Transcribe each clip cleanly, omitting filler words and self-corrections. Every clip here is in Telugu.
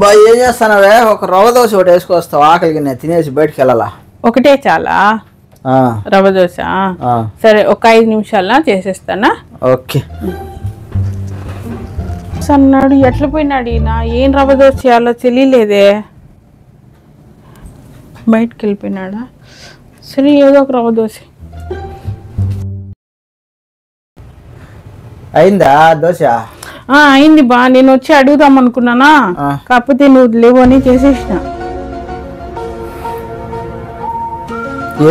బా ఏం చేస్తానవే? ఒక రవ్వ దోశ ఒకటి వేసుకొస్తావు, ఆకలికి నేను తినేసి బయటకు వెళ్ళాలా. ఒకటే చాలా రవ్వ దోశ? సరే, ఒక 5 నిమిషాల్లో చేసేస్తానా. ఓకే. అన్నాడు, ఎట్లా పోయినాడు ఈయన? ఏం రవ్వ దోశ చేయాలో తెలియలేదే. బయటకు వెళ్ళిపోయినాడా? సరే, ఏదో ఒక రవ్వ దోశ. అయిందా దోశ? అయింది బా. నేను వచ్చి అడుగుదాం అనుకున్నానా, కాకపోతే నువ్వు లేవు అని చేసేసిన.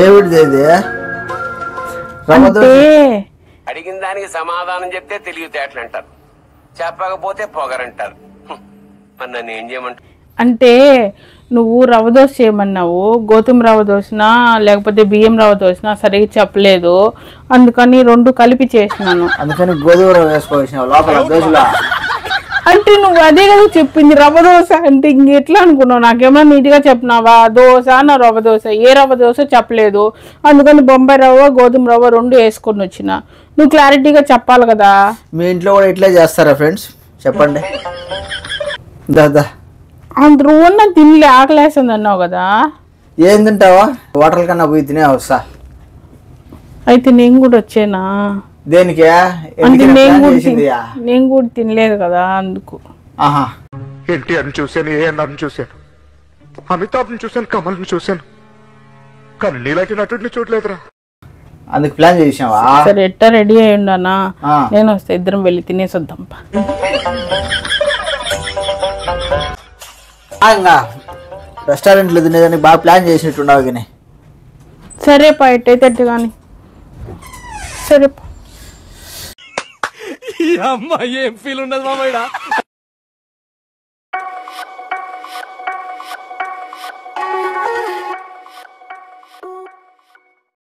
ఏమిటిది? అంటే అడిగిన దానికి సమాధానం చెప్తే తెలివితేటలు అంటారు, చెప్పకపోతే పొగరంటారు. మరి నన్ను ఏం చేయమంటారు? అంటే నువ్వు రవ్వ దోశ చేయమన్నావు, గోధుమ రవ్వ దోశనా లేకపోతే బియ్యం రవ్వ దోశనా సరిగ్గా చెప్పలేదు, అందుకని 2 కలిపి చేసినాను. అందుకని గోధుమ రవ్వ వేసుకోవాల్సిన లోపల దోశలా? అంటే నువ్వు అదే కదా చెప్పింది రవ్వ దోశ అంటే, ఇంకెట్లా అనుకున్నావు? నాకేమన్నా నీట్గా చెప్పినావా? దోశ నా రవ్వ దోశ, ఏ రవ్వ దోశ చెప్పలేదు, అందుకని బొంబాయి రవ్వ గోధుమ రవ్వ 2 వేసుకొని వచ్చిన. నువ్వు క్లారిటీగా చెప్పాలి కదా. మీ ఇంట్లో కూడా ఇట్లే చేస్తారా ఫ్రెండ్స్? చెప్పండి. దాదా అంత రోజున తినలే, ఆకలేస్తుంది అన్నావు కదా. ఏం తింటావా? హోటల్ కన్నా పోయి తినే వస్తా. అయితే నేను కూడా వచ్చేనా? దేనికి? అంటే నేను కూడా తినలేదు కదా, అందుకు. ఎన్టీఆర్ని చూశాను, ఏఎన్ఆర్ని చూశాను, అమితాబ్ని చూశాను, కమల్ని చూశాను, కానీ నీలాంటి నటుడిని చూడలేదురా. అందుకు ప్లాన్ చేసావా? సరే, ఎట్టా రెడీ అయి ఉండనా? నేను వస్తే ఇద్దరం వెళ్ళి తినేసి వద్దాంపా. రెస్టారెంట్లో తినేదానికి బాగా ప్లాన్ చేసినట్టున్నావు కానీ. సరేపా, ఎట్టయితే అట్టు కానీ. సరేపా. అమ్మాయి ఏం ఫీల్ ఉండదు మామయ్య.